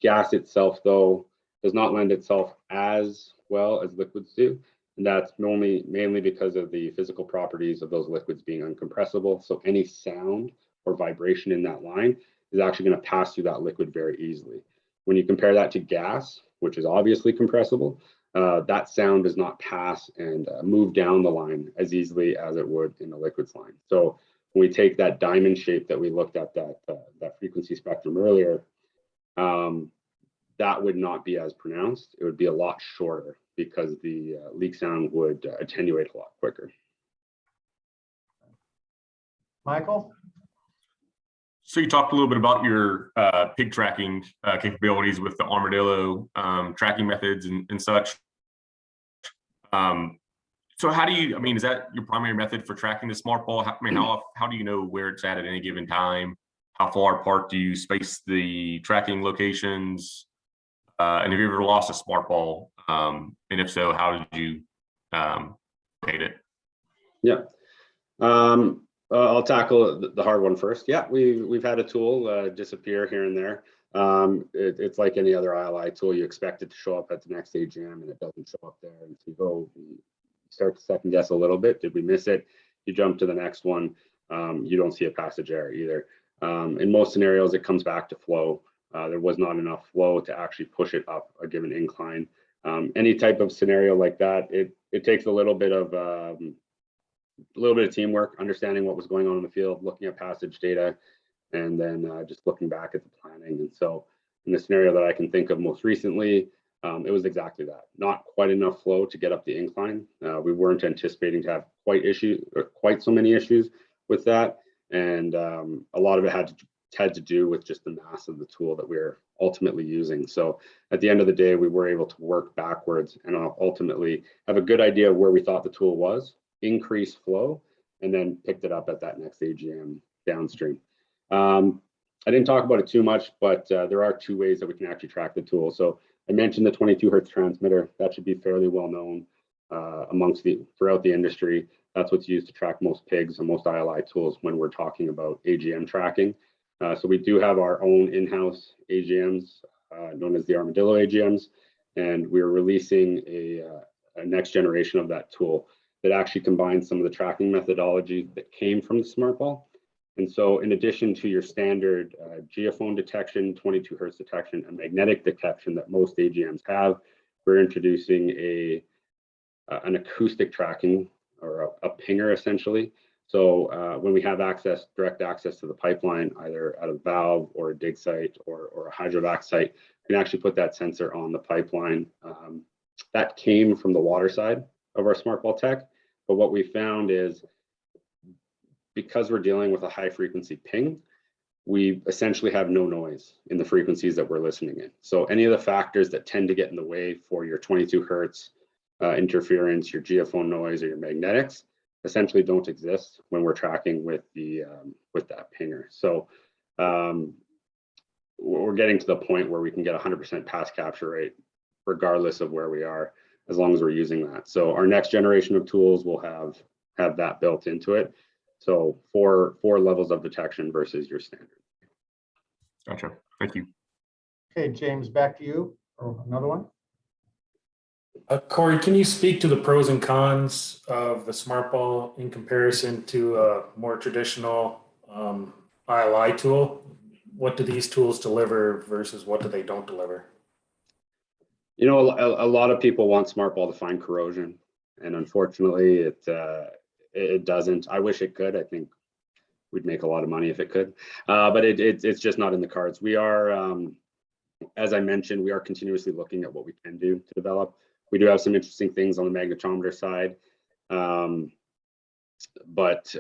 Gas itself, though, does not lend itself as well as liquids do. And that's mainly because of the physical properties of those liquids being uncompressible. So any sound or vibration in that line is actually going to pass through that liquid very easily. When you compare that to gas, which is obviously compressible, that sound does not pass and move down the line as easily as it would in a liquids line. So when we take that diamond shape that we looked at that frequency spectrum earlier, that would not be as pronounced. It would be a lot shorter because the leak sound would attenuate a lot quicker. Michael? So you talked a little bit about your pig tracking capabilities with the armadillo tracking methods and such. So how do you, I mean, is that your primary method for tracking the SmartBall? How do you know where it's at any given time? How far apart do you space the tracking locations? And have you ever lost a SmartBall? And if so, how did you locate it? Yeah. I'll tackle the hard one first. Yeah, we've had a tool disappear here and there. It's like any other ILI tool. You expect it to show up at the next AGM and it doesn't show up there. And so you start to second guess a little bit. Did we miss it? You jump to the next one. You don't see a passage error either. In most scenarios, it comes back to flow. There was not enough flow to actually push it up a given incline. Any type of scenario like that, it takes a little bit of teamwork, understanding what was going on in the field, looking at passage data, and then just looking back at the planning. And so in the scenario that I can think of most recently, it was exactly that. Not quite enough flow to get up the incline. We weren't anticipating to have quite so many issues with that. And a lot of it had to do with just the mass of the tool that we're ultimately using. So at the end of the day, we were able to work backwards and ultimately have a good idea of where we thought the tool was, increase flow, and then picked it up at that next AGM downstream. I didn't talk about it too much, but there are two ways that we can actually track the tool. So I mentioned the 22 hertz transmitter. That should be fairly well known throughout the industry. That's what's used to track most pigs and most ILI tools when we're talking about AGM tracking. So we do have our own in-house AGMs known as the Armadillo AGMs, and we're releasing a next generation of that tool that actually combines some of the tracking methodology that came from the SmartBall. And so in addition to your standard geophone detection, 22 hertz detection, and magnetic detection that most AGMs have, we're introducing an acoustic tracking, or a pinger essentially. So when we have direct access to the pipeline, either at a valve or a dig site or a hydrovac site, we can actually put that sensor on the pipeline. That came from the water side of our SmartBall tech. But what we found is, because we're dealing with a high frequency ping, we essentially have no noise in the frequencies that we're listening in. So any of the factors that tend to get in the way for your 22 hertz interference, your geophone noise, or your magnetics essentially don't exist when we're tracking with that pinger. So we're getting to the point where we can get 100% pass capture rate regardless of where we are, as long as we're using that. So our next generation of tools will have that built into it. So four levels of detection versus your standard. Gotcha. Thank you. Okay, James, back to you. Or another one? Corey, can you speak to the pros and cons of the SmartBall in comparison to a more traditional ILI tool? What do these tools deliver versus what do they don't deliver? You know, a lot of people want SmartBall to find corrosion, and unfortunately, it doesn't. I wish it could. I think we'd make a lot of money if it could, but it's just not in the cards. We are, as I mentioned, we are continuously looking at what we can do to develop. We do have some interesting things on the magnetometer side, but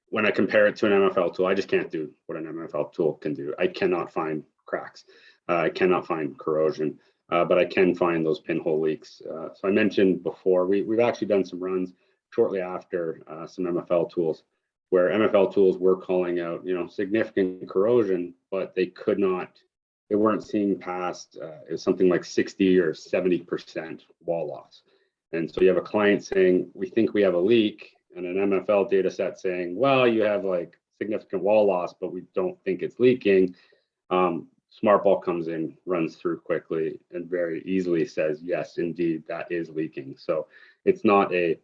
when I compare it to an MFL tool, I just can't do what an MFL tool can do. I cannot find cracks. I cannot find corrosion. But I can find those pinhole leaks. So I mentioned before, we've actually done some runs shortly after some MFL tools, where MFL tools were calling out, significant corrosion, but they weren't seeing past something like 60 or 70% wall loss. And so you have a client saying, we think we have a leak, and an MFL data set saying, well, you have like significant wall loss, but we don't think it's leaking. SmartBall comes in, runs through quickly, and very easily says, yes, indeed, that is leaking. So it's not a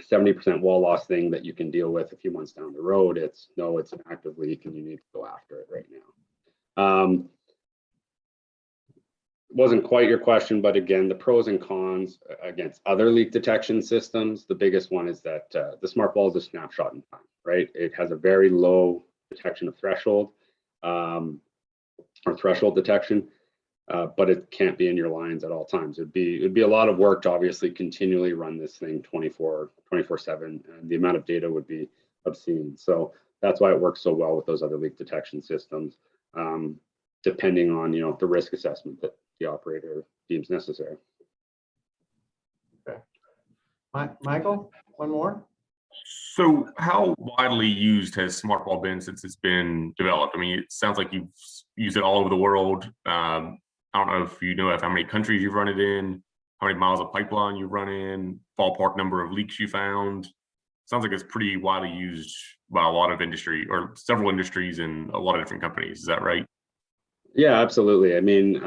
70% wall loss thing that you can deal with a few months down the road. It's an active leak and you need to go after it right now. Wasn't quite your question, but again, the pros and cons against other leak detection systems, the biggest one is that the SmartBall is a snapshot in time, right? It has a very low detection of threshold. Or threshold detection, but it can't be in your lines at all times. It'd be a lot of work to obviously continually run this thing 24/7, and the amount of data would be obscene. So that's why it works so well with those other leak detection systems, depending on the risk assessment that the operator deems necessary. Okay. Michael, one more? So how widely used has SmartBall been since it's been developed? I mean, it sounds like you've used it all over the world. I don't know if you know how many countries you've run it in, how many miles of pipeline you run in, ballpark number of leaks you found. Sounds like it's pretty widely used by a lot of industry or several industries and a lot of different companies. Is that right? Yeah, absolutely. I mean,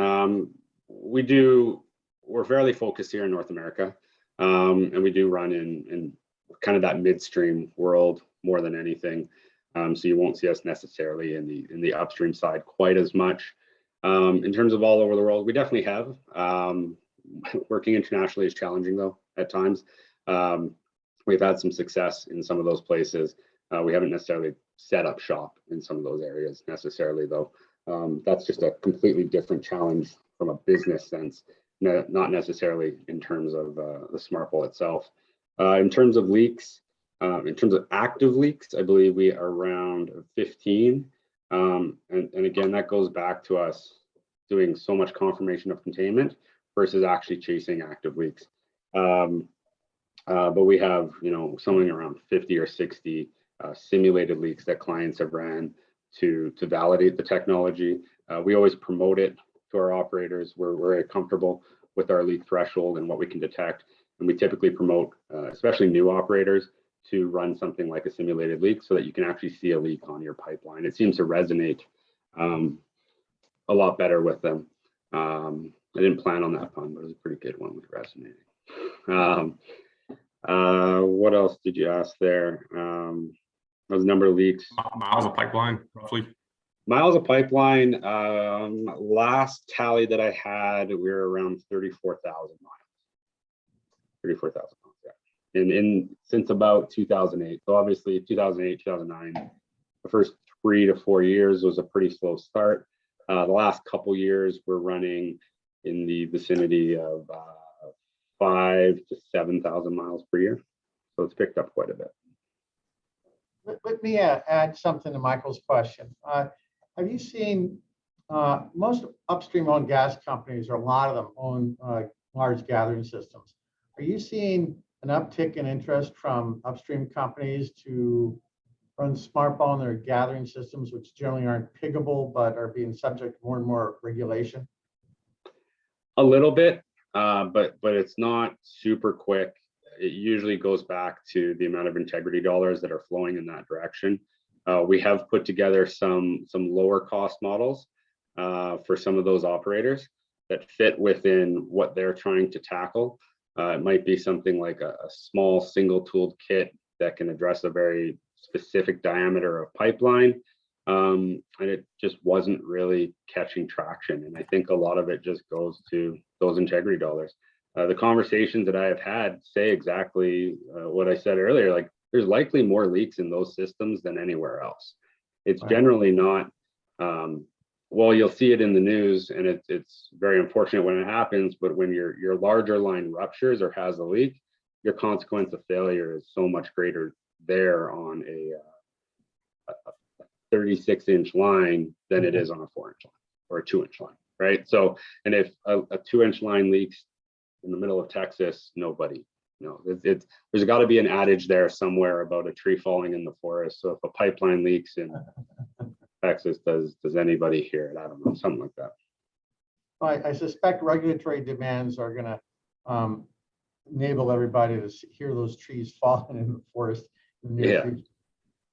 we're fairly focused here in North America, and we do run in kind of that midstream world more than anything. So you won't see us necessarily in the upstream side quite as much. In terms of all over the world, we definitely have. Working internationally is challenging though at times. We've had some success in some of those places. We haven't necessarily set up shop in some of those areas necessarily though. That's just a completely different challenge from a business sense, not necessarily in terms of the SmartBall itself. In terms of leaks, in terms of active leaks, I believe we are around 15. And again, that goes back to us doing so much confirmation of containment versus actually chasing active leaks. But we have, something around 50 or 60 simulated leaks that clients have ran to validate the technology. We always promote it to our operators. We're very comfortable with our leak threshold and what we can detect. And we typically promote, especially new operators, to run something like a simulated leak so that you can actually see a leak on your pipeline. It seems to resonate a lot better with them. I didn't plan on that pun, but it was a pretty good one with resonating. What else did you ask there? That was number of leaks. Miles of pipeline, roughly. Miles of pipeline, last tally that I had, we were around 34,000 miles. 34,000 miles, yeah. And since about 2008. So obviously 2008, 2009, the first 3 to 4 years was a pretty slow start. The last couple years we're running in the vicinity of 5,000 to 7,000 miles per year. So it's picked up quite a bit. Let me add something to Michael's question. Have you seen most upstream owned gas companies, or a lot of them, own large gathering systems? Are you seeing an uptick in interest from upstream companies to run SmartBall in their gathering systems, which generally aren't piggable, but are being subject to more and more regulation? A little bit, but it's not super quick. It usually goes back to the amount of integrity dollars that are flowing in that direction. We have put together some lower cost models for some of those operators that fit within what they're trying to tackle. It might be something like a small single tooled kit that can address a very specific diameter of pipeline. And it just wasn't really catching traction. And I think a lot of it just goes to those integrity dollars. The conversations that I have had say exactly what I said earlier, like there's likely more leaks in those systems than anywhere else. It's generally not, well, you'll see it in the news and it's very unfortunate when it happens, but when your larger line ruptures or has a leak, your consequence of failure is so much greater there on a 36-inch line than it is on a 4-inch line or a 2-inch line, right? So, and if a 2-inch line leaks in the middle of Texas, nobody, there's got to be an adage there somewhere about a tree falling in the forest. So if a pipeline leaks in Texas, does anybody hear it? I don't know, something like that. Well, I suspect regulatory demands are going to enable everybody to hear those trees falling in the forest in the near future.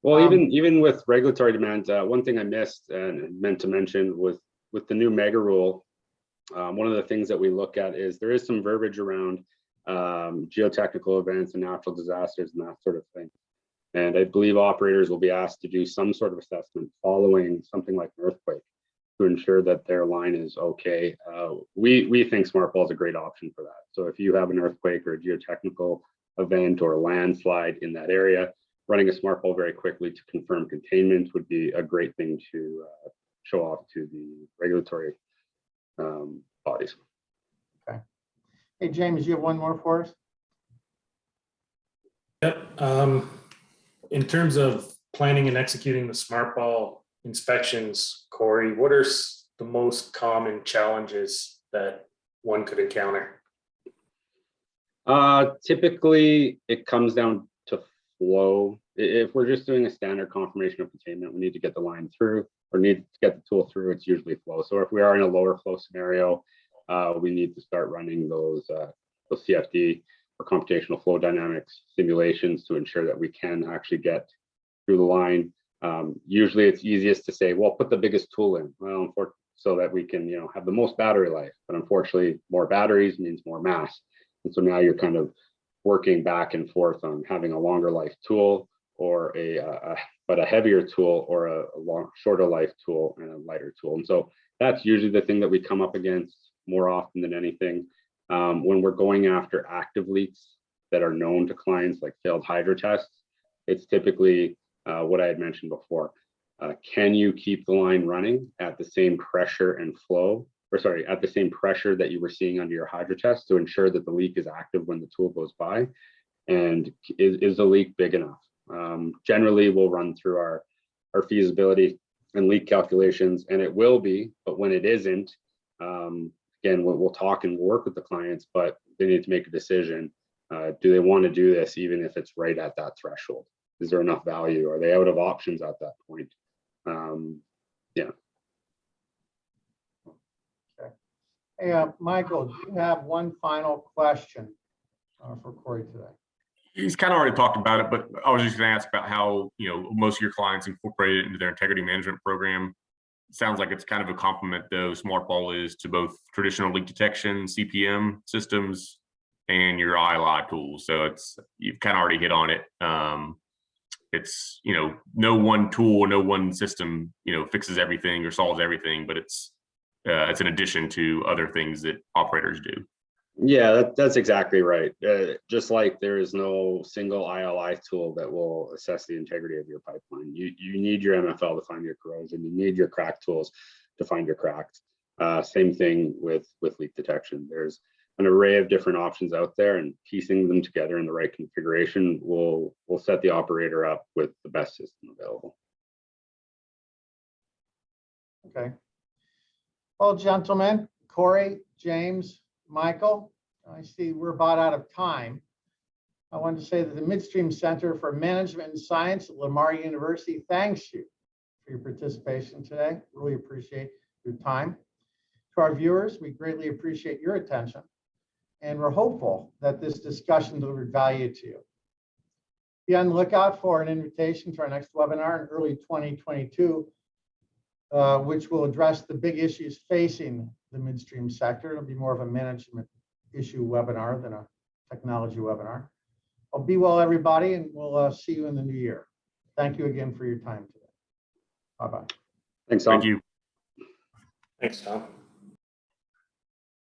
Well, even with regulatory demands, one thing I missed and meant to mention was with the new mega rule. One of the things that we look at is there is some verbiage around geotechnical events and natural disasters and that sort of thing. And I believe operators will be asked to do some sort of assessment following something like an earthquake to ensure that their line is okay. We think SmartBall is a great option for that. So if you have an earthquake or a geotechnical event or a landslide in that area, running a SmartBall very quickly to confirm containment would be a great thing to show off to the regulatory bodies. Okay. Hey, James, you have one more for us? Yep. In terms of planning and executing the SmartBall inspections, Corey, what are the most common challenges that one could encounter? Typically, it comes down to flow. If we're just doing a standard confirmation of containment, we need to get the line through or need to get the tool through. It's usually flow. So if we are in a lower flow scenario, we need to start running those CFD or computational flow dynamics simulations to ensure that we can actually get through the line. Usually, it's easiest to say, well, put the biggest tool in. Well, so that we can, have the most battery life. But unfortunately, more batteries means more mass. And so now you're kind of working back and forth on having a longer life tool or a heavier tool or a shorter life tool and a lighter tool. And so that's usually the thing that we come up against more often than anything. When we're going after active leaks that are known to clients, like failed hydro tests, it's typically what I had mentioned before. Can you keep the line running at the same pressure and flow, or sorry, at the same pressure that you were seeing under your hydro test to ensure that the leak is active when the tool goes by? And is the leak big enough? Generally, we'll run through our feasibility and leak calculations, and it will be, but when it isn't, again, we'll talk and we'll work with the clients, but they need to make a decision. Do they want to do this even if it's right at that threshold? Is there enough value? Are they out of options at that point? Yeah. Okay. Hey, Michael, do you have one final question for Corey today? He's kind of already talked about it, but I was just going to ask about how, most of your clients incorporate it into their integrity management program. It sounds like it's kind of a complement, though, SmartBall is to both traditional leak detection, CPM systems, and your ILI tools. So you've kind of already hit on it. It's, no one tool, no one system, fixes everything or solves everything, but it's an addition to other things that operators do. Yeah, that's exactly right. Just like there is no single ILI tool that will assess the integrity of your pipeline. You need your MFL to find your corrosion. You need your crack tools to find your cracks. Same thing with leak detection. There's an array of different options out there, and piecing them together in the right configuration will set the operator up with the best system available. Okay. Well, gentlemen, Corey, James, Michael, I see we're about out of time. I wanted to say that the Midstream Center for Management and Science at Lamar University thanks you for your participation today. Really appreciate your time. To our viewers, we greatly appreciate your attention, and we're hopeful that this discussion delivered value to you. Be on the lookout for an invitation to our next webinar in early 2022, which will address the big issues facing the midstream sector. It'll be more of a management issue webinar than a technology webinar. Well, be well, everybody, and we'll see you in the new year. Thank you again for your time today. Bye-bye. Thanks, Tom. Thank you. Thanks, Tom.